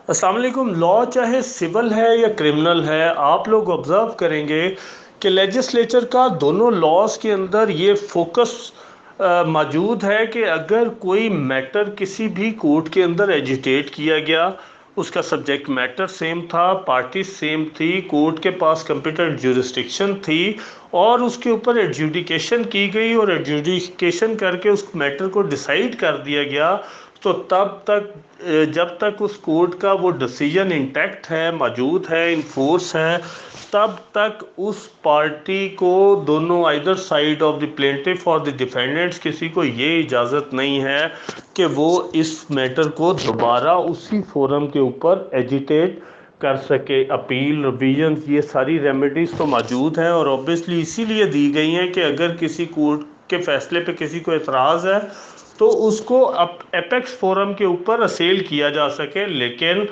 अस्सलाम वालेकुम। लॉ चाहे सिविल है या क्रिमिनल है, आप लोग ऑब्जर्व करेंगे कि लेजिस्लेचर का दोनों लॉज के अंदर ये फोकस मौजूद है कि अगर कोई मैटर किसी भी कोर्ट के अंदर एजिटेट किया गया, उसका सब्जेक्ट मैटर सेम था, पार्टी सेम थी, कोर्ट के पास कंप्यूटर ज्यूरिस्डिक्शन थी और उसके ऊपर एडजुडिकेशन की गई और एडजुडिकेशन करके उस मैटर को डिसाइड कर दिया गया, तो तब तक जब तक उस कोर्ट का वो डिसीजन इंटैक्ट है, मौजूद है, इन्फोर्स है, तब तक उस पार्टी को, दोनों either side of the plaintiff और द डिफेंडेंट्स, किसी को ये इजाज़त नहीं है कि वो इस मैटर को दोबारा उसी फोरम के ऊपर एजिटेट कर सके। अपील, रिवीजन, ये सारी रेमेडीज तो मौजूद हैं और ऑब्वियसली इसीलिए दी गई हैं कि अगर किसी कोर्ट के फैसले पे किसी को एतराज़ है तो उसको एपेक्स फोरम के ऊपर असेल किया जा सके। लेकिन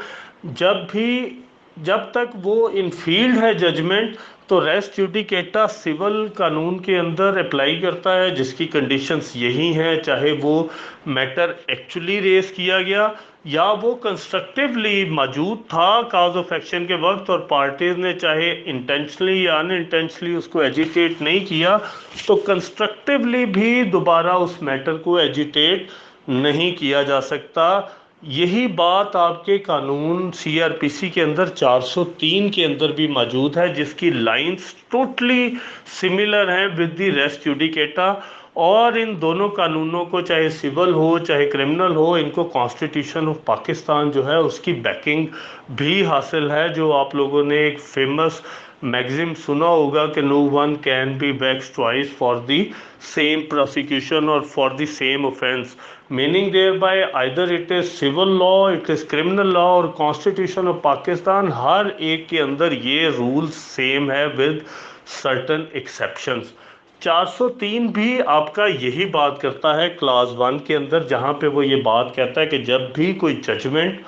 जब तक वो इन फील्ड है जजमेंट, तो रेस जुडिकेटा सिविल कानून के अंदर अप्लाई करता है, जिसकी कंडीशंस यही हैं, चाहे वो मैटर एक्चुअली रेस किया गया या वो कंस्ट्रक्टिवली मौजूद था काज ऑफ एक्शन के वक्त और पार्टीज ने चाहे इंटेंशनली या अनइंटेंशनली उसको एजिटेट नहीं किया, तो कंस्ट्रक्टिवली भी दोबारा उस मैटर को एजिटेट नहीं किया जा सकता। यही बात आपके कानून सीआरपीसी के अंदर 403 के अंदर भी मौजूद है, जिसकी लाइंस टोटली सिमिलर हैं विद द रेस जुडिकेटा। और इन दोनों कानूनों को, चाहे सिविल हो चाहे क्रिमिनल हो, इनको कॉन्स्टिट्यूशन ऑफ पाकिस्तान जो है उसकी बैकिंग भी हासिल है। जो आप लोगों ने एक फेमस मैगजिम सुना होगा कि no one can be vexed twice for the same prosecution और for the same offence, meaning there by either it is civil law, it is criminal law और कॉन्स्टिट्यूशन ऑफ पाकिस्तान, हर एक के अंदर ये रूल सेम है विद सर्टन एक्सेप्शंस। 403 भी आपका यही बात करता है क्लास 1 के अंदर, जहां पे वो ये बात कहता है कि जब भी कोई जजमेंट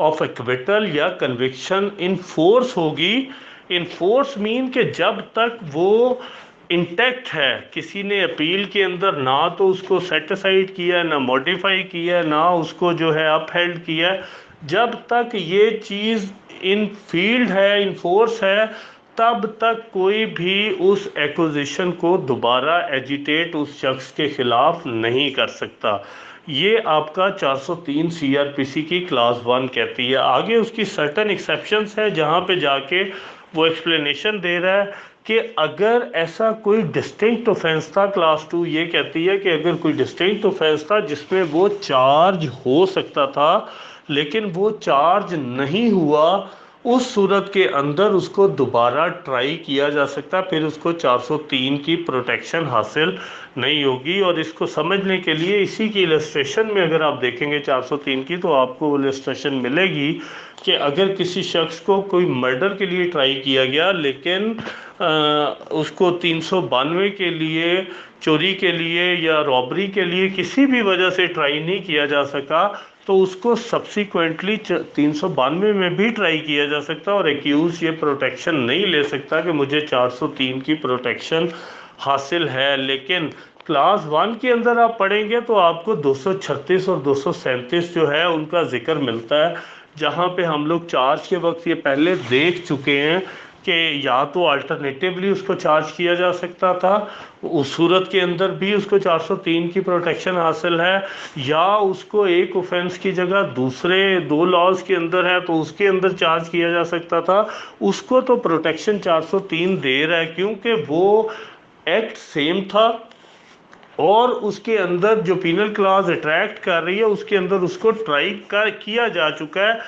ऑफ एक्विटल या कन्विक्शन इन फोर्स होगी, इन फोर्स मीन कि जब तक वो इंटैक्ट है, किसी ने अपील के अंदर ना तो उसको सेटिसाइड किया, ना मॉडिफाई किया, ना उसको जो है अपहेल्ड किया, जब तक ये चीज़ इन फील्ड है, इन फोर्स है, तब तक कोई भी उस एक्विजिशन को दोबारा एजिटेट उस शख्स के खिलाफ नहीं कर सकता। ये आपका 403 सीआरपीसी की क्लास 1 कहती है। आगे उसकी सर्टन एक्सेप्शंस है जहाँ पे जाके वो एक्सप्लेनेशन दे रहा है कि अगर ऐसा कोई डिस्टिंक्ट ऑफेंस था, क्लास 2 ये कहती है कि अगर कोई डिस्टिंक्ट ऑफेंस था जिसमें वो चार्ज हो सकता था लेकिन वो चार्ज नहीं हुआ, उस सूरत के अंदर उसको दोबारा ट्राई किया जा सकता, फिर उसको 403 की प्रोटेक्शन हासिल नहीं होगी। और इसको समझने के लिए इसी की इलस्ट्रेशन में अगर आप देखेंगे 403 की, तो आपको इलस्ट्रेशन मिलेगी कि अगर किसी शख्स को कोई मर्डर के लिए ट्राई किया गया लेकिन उसको 392 के लिए, चोरी के लिए या रॉबरी के लिए किसी भी वजह से ट्राई नहीं किया जा सका, तो उसको सब्सिक्वेंटली 392 में भी ट्राई किया जा सकता और एक्यूज ये प्रोटेक्शन नहीं ले सकता कि मुझे 403 की प्रोटेक्शन हासिल है। लेकिन क्लास 1 के अंदर आप पढ़ेंगे तो आपको 236 और 237 जो है उनका जिक्र मिलता है, जहाँ पे हम लोग चार्ज के वक्त ये पहले देख चुके हैं कि या तो अल्टरनेटिवली उसको चार्ज किया जा सकता था, उस सूरत के अंदर भी उसको 403 की प्रोटेक्शन हासिल है, या उसको एक ऑफेंस की जगह दूसरे 2 लॉज के अंदर है तो उसके अंदर चार्ज किया जा सकता था। उसको तो प्रोटेक्शन 403 दे रहा है क्योंकि वो एक्ट सेम था और उसके अंदर जो पीनल क्लास अट्रैक्ट कर रही है उसके अंदर उसको ट्राई किया जा चुका है।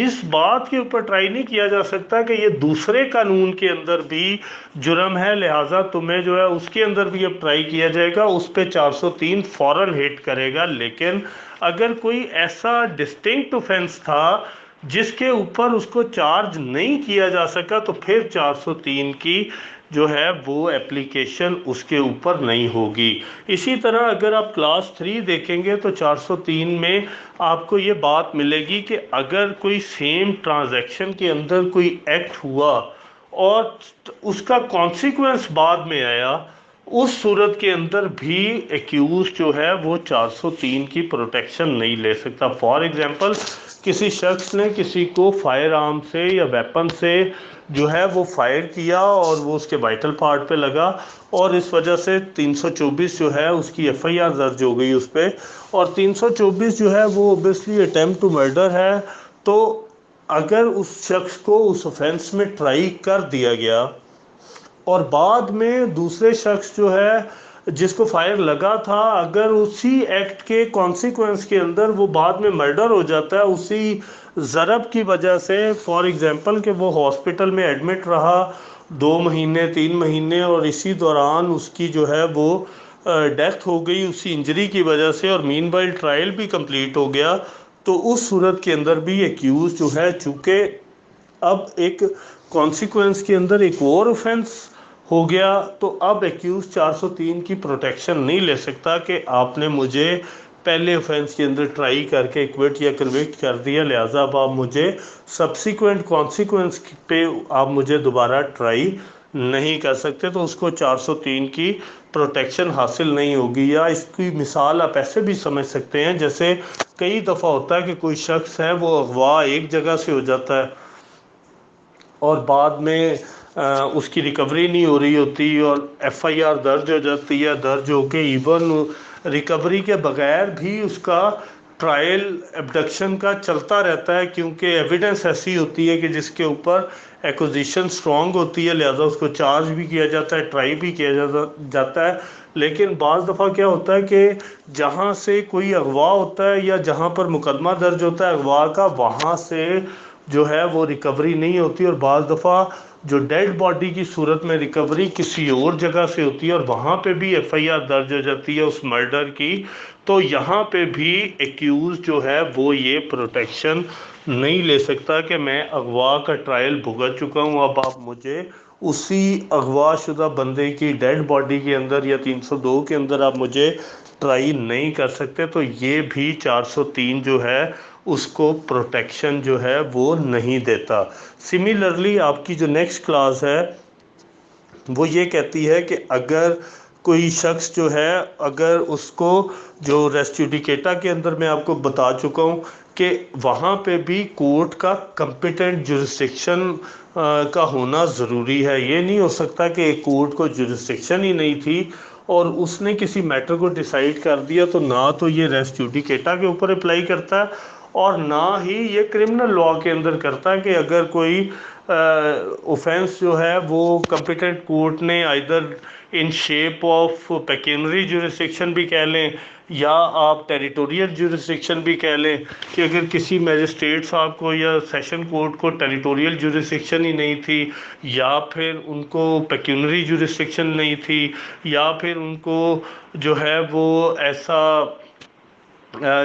इस बात के ऊपर ट्राई नहीं किया जा सकता कि ये दूसरे कानून के अंदर भी जुर्म है, लिहाजा तुम्हें जो है उसके अंदर भी अब ट्राई किया जाएगा, उस पर 403 फौरन हिट करेगा। लेकिन अगर कोई ऐसा डिस्टिंक्ट ऑफेंस था जिसके ऊपर उसको चार्ज नहीं किया जा सका, तो फिर 403 की जो है वो एप्लीकेशन उसके ऊपर नहीं होगी। इसी तरह अगर आप क्लास 3 देखेंगे तो 403 में आपको ये बात मिलेगी कि अगर कोई सेम ट्रांजैक्शन के अंदर कोई एक्ट हुआ और उसका कॉन्सिक्वेंस बाद में आया उस सूरत के अंदर भी एक्यूज जो है वो 403 की प्रोटेक्शन नहीं ले सकता। फॉर एग्जांपल किसी शख्स ने किसी को फायर आर्म से या वेपन से जो है वो फायर किया और वो उसके वाइटल पार्ट पे लगा, और इस वजह से 324 जो है उसकी एफआईआर दर्ज हो गई उस पर, और 324 जो है वो ओबियसली अटेम्प्ट टू मर्डर है। तो अगर उस शख्स को उस ऑफेंस में ट्राई कर दिया गया और बाद में दूसरे शख्स जो है जिसको फायर लगा था, अगर उसी एक्ट के कॉन्सिक्वेंस के अंदर वो बाद में मर्डर हो जाता है उसी ज़रब की वजह से, फॉर एग्जांपल कि वो हॉस्पिटल में एडमिट रहा 2 महीने 3 महीने और इसी दौरान उसकी जो है वो डेथ हो गई उसी इंजरी की वजह से, और मीनवाइल ट्रायल भी कंप्लीट हो गया, तो उस सूरत के अंदर भी एक्यूज जो है चूँकि अब एक कॉन्सिक्वेंस के अंदर एक और ऑफेंस हो गया, तो अब एक्यूज 403 की प्रोटेक्शन नहीं ले सकता कि आपने मुझे पहले ऑफेंस के अंदर ट्राई करके एक्विट या कन्विक्ट कर दिया, लिहाजा अब आप मुझे सब्सिक्वेंट कॉन्सिक्वेंस पे आप मुझे दोबारा ट्राई नहीं कर सकते, तो उसको 403 की प्रोटेक्शन हासिल नहीं होगी। या इसकी मिसाल आप ऐसे भी समझ सकते हैं, जैसे कई दफ़ा होता है कि कोई शख्स है वो अगवा एक जगह से हो जाता है और बाद में उसकी रिकवरी नहीं हो रही होती और एफआईआर दर्ज हो जाती है, दर्ज होके इवन रिकवरी के बगैर भी उसका ट्रायल एब्डक्शन का चलता रहता है, क्योंकि एविडेंस ऐसी होती है कि जिसके ऊपर एक्विजिशन स्ट्रॉन्ग होती है, लिहाजा उसको चार्ज भी किया जाता है, ट्राई भी किया जाता है। लेकिन बाज़ दफ़ा क्या होता है कि जहाँ से कोई अगवा होता है या जहाँ पर मुकदमा दर्ज होता है अगवा का, वहाँ से जो है वो रिकवरी नहीं होती, और बाज़ दफ़ा जो डेड बॉडी की सूरत में रिकवरी किसी और जगह से होती है और वहाँ पे भी एफआईआर दर्ज हो जाती है उस मर्डर की। तो यहाँ पे भी एक्यूज जो है वो ये प्रोटेक्शन नहीं ले सकता कि मैं अगवा का ट्रायल भुगत चुका हूँ, अब आप मुझे उसी अगवा शुदा बंदे की डेड बॉडी के अंदर या 302 के अंदर आप मुझे ट्राई नहीं कर सकते। तो ये भी 403 जो है उसको प्रोटेक्शन जो है वो नहीं देता। सिमिलरली आपकी जो नेक्स्ट क्लास है वो ये कहती है कि अगर कोई शख्स जो है, अगर उसको जो रेस जुडिकेटा के अंदर मैं आपको बता चुका हूँ कि वहाँ पे भी कोर्ट का कंपिटेंट जुरिस्डिक्शन का होना ज़रूरी है। ये नहीं हो सकता कि एक कोर्ट को जुरिस्डिक्शन ही नहीं थी और उसने किसी मैटर को डिसाइड कर दिया, तो ना तो ये रेस जुडिकेटा के ऊपर अप्लाई करता है और ना ही ये क्रिमिनल लॉ के अंदर करता है कि अगर कोई ऑफेंस जो है वो कंपिटेंट कोर्ट ने either in shape of pecuniary jurisdiction भी कह लें या आप टेरिटोरियल जुरिस्डिक्शन भी कह लें, कि अगर किसी मैजिस्ट्रेट साहब को या सेशन कोर्ट को टेरिटोरियल जुरिस्डिक्शन ही नहीं थी, या फिर उनको पेक्यूनरी जुरिस्डिक्शन नहीं थी, या फिर उनको जो है वो ऐसा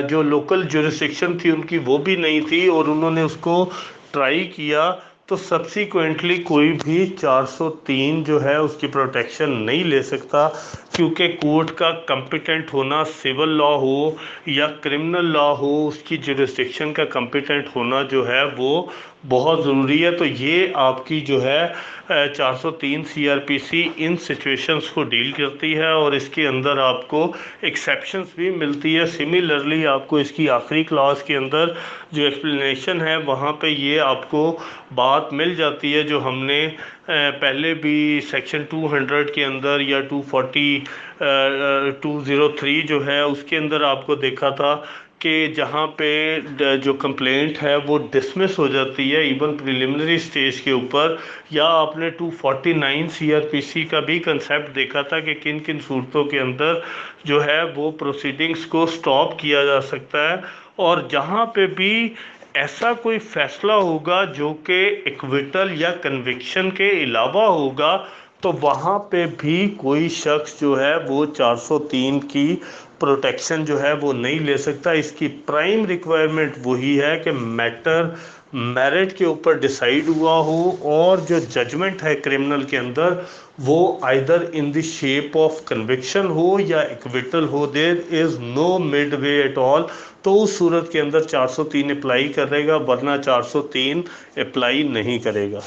जो लोकल जुरिस्डिक्शन थी उनकी वो भी नहीं थी और उन्होंने उसको ट्राई किया, तो सब्सिक्वेंटली कोई भी 403 जो है उसकी प्रोटेक्शन नहीं ले सकता, क्योंकि कोर्ट का कंपिटेंट होना सिविल लॉ हो या क्रिमिनल लॉ हो, उसकी जुरिस्डिक्शन का कंपिटेंट होना जो है वो बहुत ज़रूरी है। तो ये आपकी जो है 403 सीआरपीसी इन सिचुएशंस को डील करती है और इसके अंदर आपको एक्सेप्शंस भी मिलती है। सिमिलरली आपको इसकी आखिरी क्लास के अंदर जो एक्सप्लेनेशन है वहाँ पे ये आपको बात मिल जाती है जो हमने पहले भी सेक्शन 200 के अंदर या 203 जो है उसके अंदर आपको देखा था कि जहाँ पे जो कंप्लेंट है वो डिसमिस हो जाती है इवन प्रिलिमिनरी स्टेज के ऊपर, या आपने 249 सीआरपीसी का भी कंसेप्ट देखा था कि किन किन सूरतों के अंदर जो है वो प्रोसीडिंग्स को स्टॉप किया जा सकता है। और जहाँ पे भी ऐसा कोई फैसला होगा जो कि एक्विटल या कन्विक्शन के अलावा होगा, तो वहाँ पे भी कोई शख्स जो है वो 403 की प्रोटेक्शन जो है वो नहीं ले सकता। इसकी प्राइम रिक्वायरमेंट वही है कि मैटर मेरिट के ऊपर डिसाइड हुआ हो और जो जजमेंट है क्रिमिनल के अंदर वो either in the shape of conviction हो या एक्विटल हो, there is no midway at all. तो उस सूरत के अंदर 403 अप्लाई करेगा, वरना 403 अप्लाई नहीं करेगा।